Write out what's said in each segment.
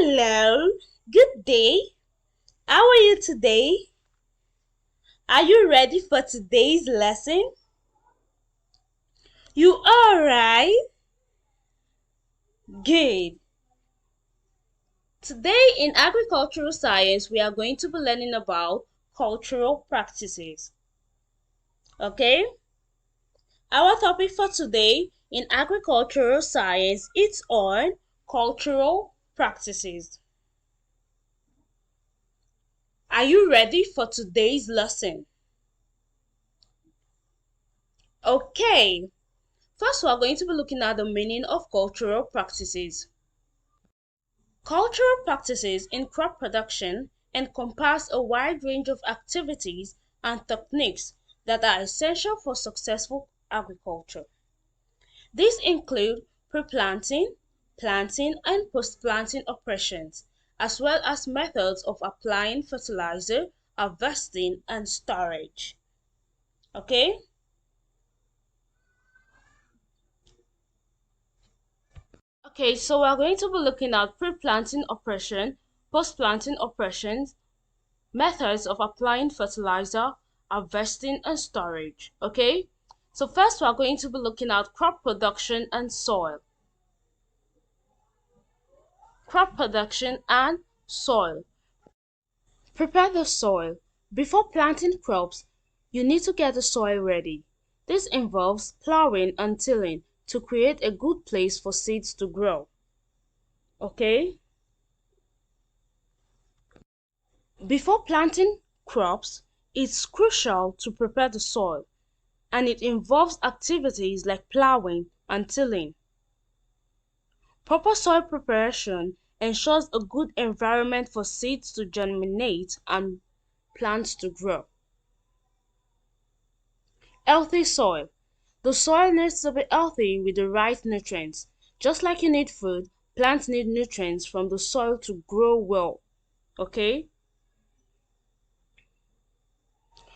Hello, good day. How are you today? Are you ready for today's lesson? You all right? Good. Today in agricultural science, we are going to be learning about cultural practices. Okay? Our topic for today in agricultural science is on cultural practices. Are you ready for today's lesson? Okay. First, we are going to be looking at the meaning of cultural practices. Cultural practices in crop production encompass a wide range of activities and techniques that are essential for successful agriculture. These include pre-planting, planting, and post-planting operations, as well as methods of applying fertilizer, harvesting, and storage. Okay? Okay, so we're going to be looking at pre-planting operation, post-planting operations, methods of applying fertilizer, harvesting, and storage. Okay, so first we're going to be looking at crop production and soil. Crop production and soil. Prepare the soil. Before planting crops, you need to get the soil ready. This involves plowing and tilling to create a good place for seeds to grow. Okay? Before planting crops, it's crucial to prepare the soil, and it involves activities like plowing and tilling. Proper soil preparation ensures a good environment for seeds to germinate and plants to grow. Healthy soil. The soil needs to be healthy with the right nutrients. Just like you need food, plants need nutrients from the soil to grow well. Okay?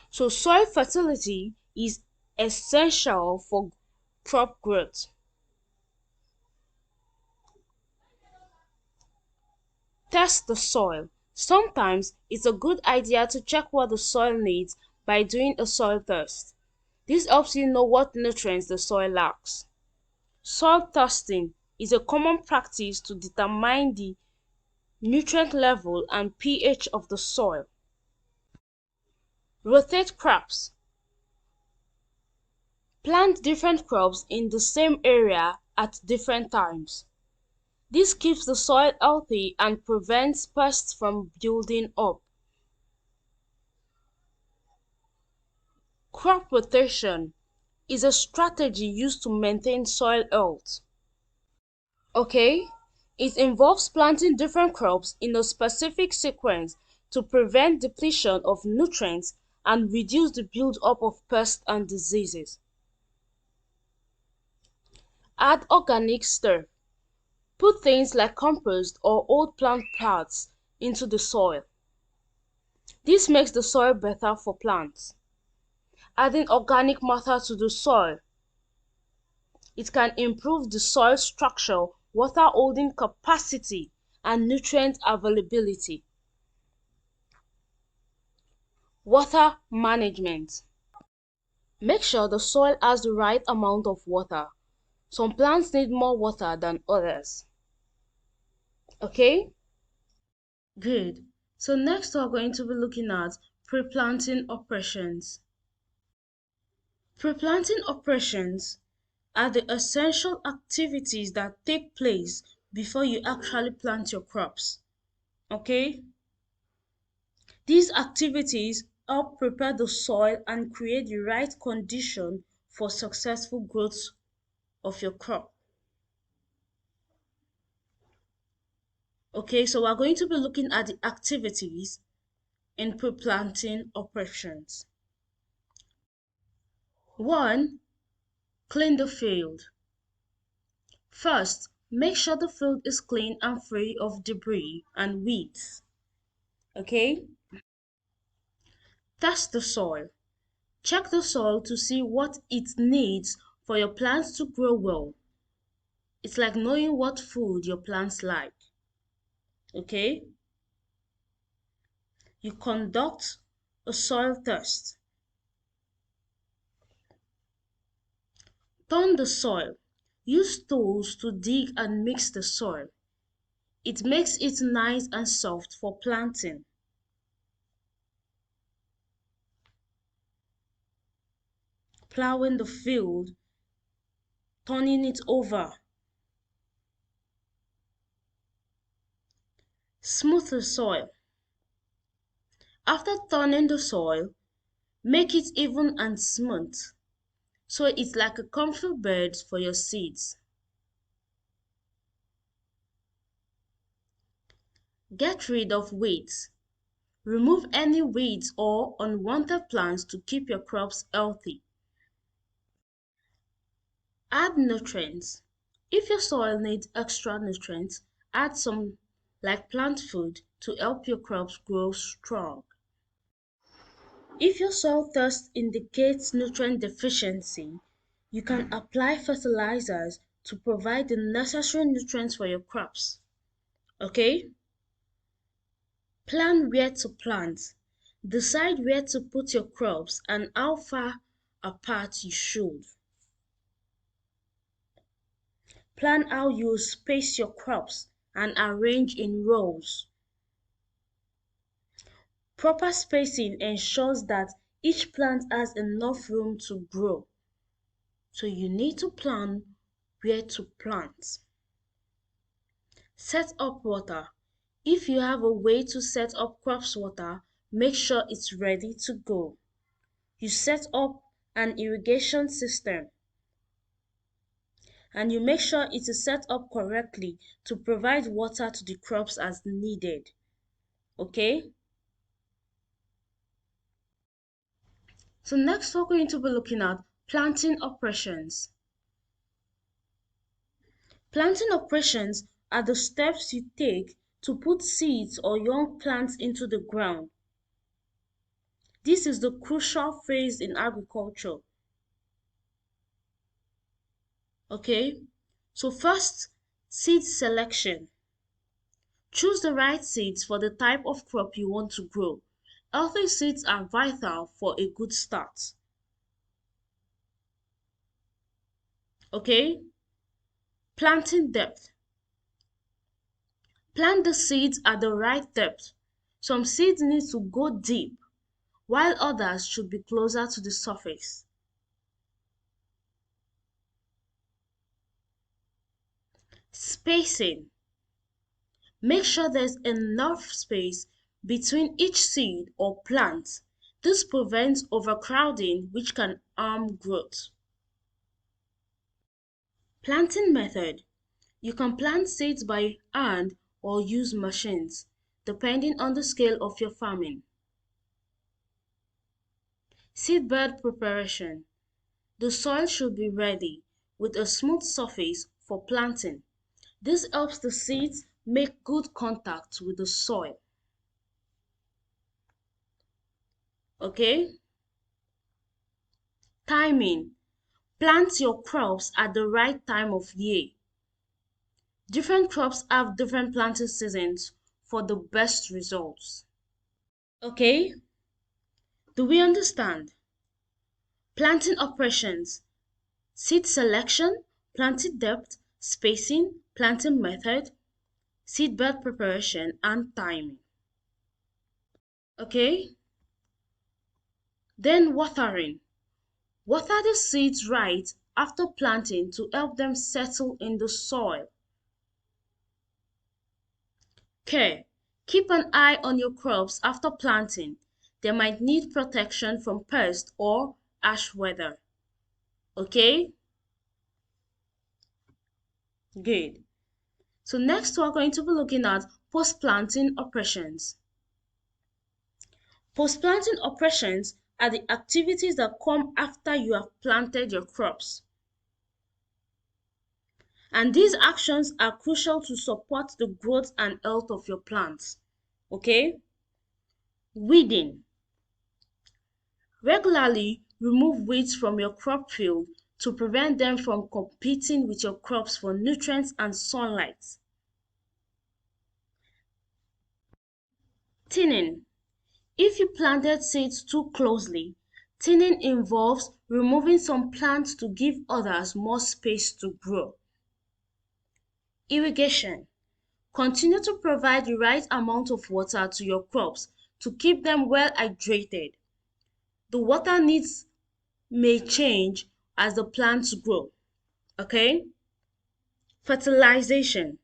So soil fertility is essential for crop growth. Test the soil. Sometimes it's a good idea to check what the soil needs by doing a soil test. This helps you know what nutrients the soil lacks. Soil testing is a common practice to determine the nutrient level and pH of the soil. Rotate crops. Plant different crops in the same area at different times. This keeps the soil healthy and prevents pests from building up. Crop rotation is a strategy used to maintain soil health. Okay? It involves planting different crops in a specific sequence to prevent depletion of nutrients and reduce the build-up of pests and diseases. Add organic stuff. Put things like compost or old plant parts into the soil. This makes the soil better for plants. Adding organic matter to the soil. It can improve the soil structure, water holding capacity, and nutrient availability. Water management. Make sure the soil has the right amount of water. Some plants need more water than others. Okay? Good. So next we're going to be looking at pre-planting operations. Pre-planting operations are the essential activities that take place before you actually plant your crops. Okay? These activities help prepare the soil and create the right condition for successful growth of your crop. Okay, so we're going to be looking at the activities in pre-planting operations. 1. Clean the field. First, make sure the field is clean and free of debris and weeds. Okay? Test the soil. Check the soil to see what it needs for your plants to grow well. It's like knowing what food your plants like. Okay? You conduct a soil test. Turn the soil. Use tools to dig and mix the soil. It makes it nice and soft for planting. Plowing the field, turning it over. Smooth the soil. After turning the soil, make it even and smooth, so it's like a comfy bed for your seeds. Get rid of weeds. Remove any weeds or unwanted plants to keep your crops healthy. Add nutrients. If your soil needs extra nutrients, add some like plant food to help your crops grow strong. If your soil thirst indicates nutrient deficiency, you can apply fertilizers to provide the necessary nutrients for your crops. Okay? Plan where to plant. Decide where to put your crops and how far apart you should. Plan how you space your crops and arrange in rows. Proper spacing ensures that each plant has enough room to grow. So you need to plan where to plant. Set up water. If you have a way to set up crops water, make sure it's ready to go. You set up an irrigation system and you make sure it is set up correctly to provide water to the crops as needed. Okay? So next we're going to be looking at planting operations. Planting operations are the steps you take to put seeds or young plants into the ground. This is the crucial phase in agriculture. Okay? So first, seed selection. Choose the right seeds for the type of crop you want to grow. Healthy seeds are vital for a good start. Okay? Planting depth. Plant the seeds at the right depth. Some seeds need to go deep, while others should be closer to the surface. Spacing. Make sure there's enough space between each seed or plant. This prevents overcrowding, which can harm growth. Planting method. You can plant seeds by hand or use machines, depending on the scale of your farming. Seedbed preparation. The soil should be ready with a smooth surface for planting. This helps the seeds make good contact with the soil. Okay? Timing. Plant your crops at the right time of year. Different crops have different planting seasons for the best results. Okay? Do we understand? Planting operations, seed selection, planting depth, spacing, planting method, seedbed preparation, and timing. Okay? Then watering. Water the seeds right after planting to help them settle in the soil. Care. Keep an eye on your crops after planting. They might need protection from pests or harsh weather. Okay? Good. So next we're going to be looking at post-planting operations. Post-planting operations are the activities that come after you have planted your crops. And these actions are crucial to support the growth and health of your plants. Okay? Weeding. Regularly remove weeds from your crop field to prevent them from competing with your crops for nutrients and sunlight. Thinning. If you planted seeds too closely, thinning involves removing some plants to give others more space to grow. Irrigation. Continue to provide the right amount of water to your crops to keep them well hydrated. The water needs may change as the plants grow. Okay? Fertilization.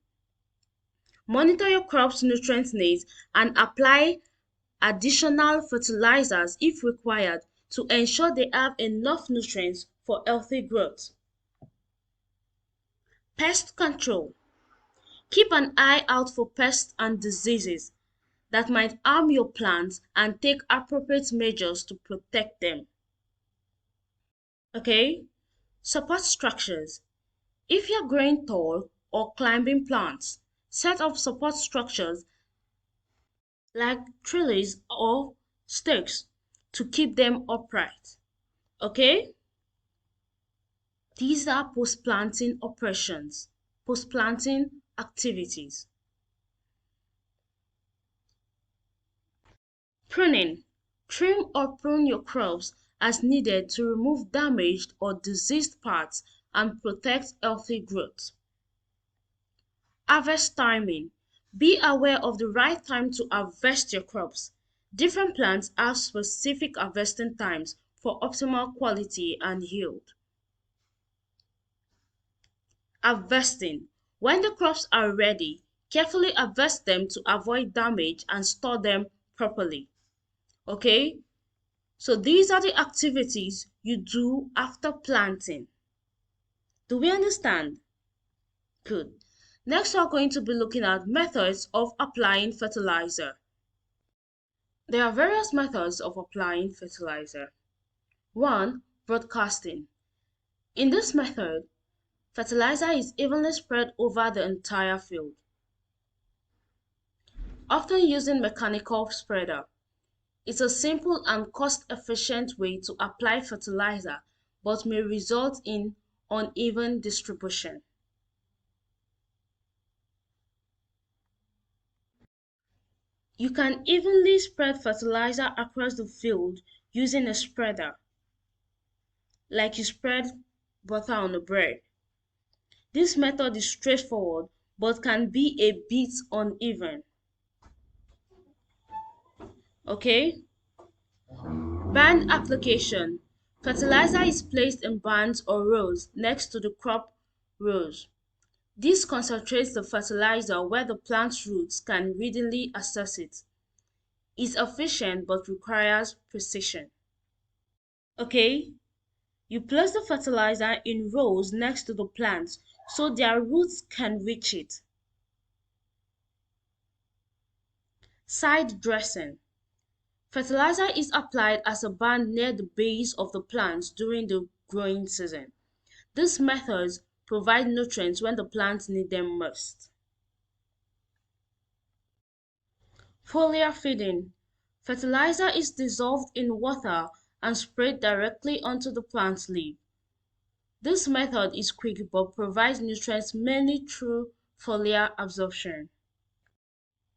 Monitor your crop's nutrient needs and apply additional fertilizers if required to ensure they have enough nutrients for healthy growth. Pest control. Keep an eye out for pests and diseases that might harm your plants and take appropriate measures to protect them. Okay? Support structures. If you're growing tall or climbing plants, set up support structures like trellis or stakes to keep them upright. Okay? These are post-planting operations, post-planting activities. Pruning. Trim or prune your crops as needed to remove damaged or diseased parts and protect healthy growth. Harvest timing. Be aware of the right time to harvest your crops. Different plants have specific harvesting times for optimal quality and yield. Harvesting. When the crops are ready, carefully harvest them to avoid damage and store them properly. Okay? So these are the activities you do after planting. Do we understand? Good. Next, we're going to be looking at methods of applying fertilizer. There are various methods of applying fertilizer. 1. Broadcasting. In this method, fertilizer is evenly spread over the entire field, often using mechanical spreader. It's a simple and cost-efficient way to apply fertilizer, but may result in uneven distribution. You can evenly spread fertilizer across the field using a spreader, like you spread butter on a bread. This method is straightforward but can be a bit uneven. Okay? Band application. Fertilizer is placed in bands or rows next to the crop rows. This concentrates the fertilizer where the plant's roots can readily access it. It's efficient but requires precision. Okay? You place the fertilizer in rows next to the plants so their roots can reach it. Side dressing. Fertilizer is applied as a band near the base of the plants during the growing season. These methods provide nutrients when the plants need them most. Foliar feeding. Fertilizer is dissolved in water and sprayed directly onto the plant's leaf. This method is quick but provides nutrients mainly through foliar absorption.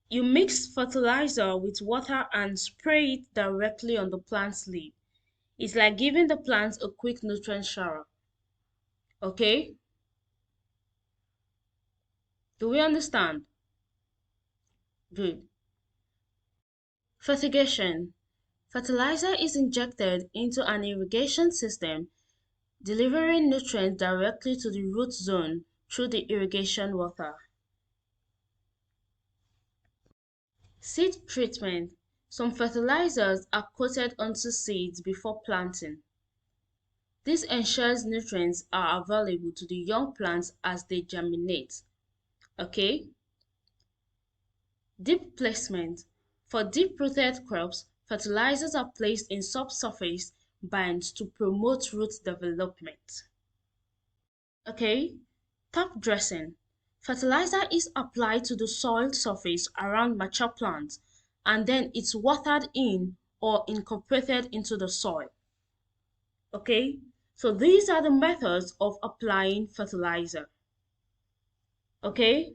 You mix fertilizer with water and spray it directly on the plant's leaf. It's like giving the plants a quick nutrient shower. Okay? Do we understand? Good. Fertigation. Fertilizer is injected into an irrigation system, delivering nutrients directly to the root zone through the irrigation water. Seed treatment. Some fertilizers are coated onto seeds before planting. This ensures nutrients are available to the young plants as they germinate. Okay? Deep placement. For deep-rooted crops, fertilizers are placed in subsurface bands to promote root development. Okay? Top dressing. Fertilizer is applied to the soil surface around mature plants and then it's watered in or incorporated into the soil. Okay? So these are the methods of applying fertilizer. Okay?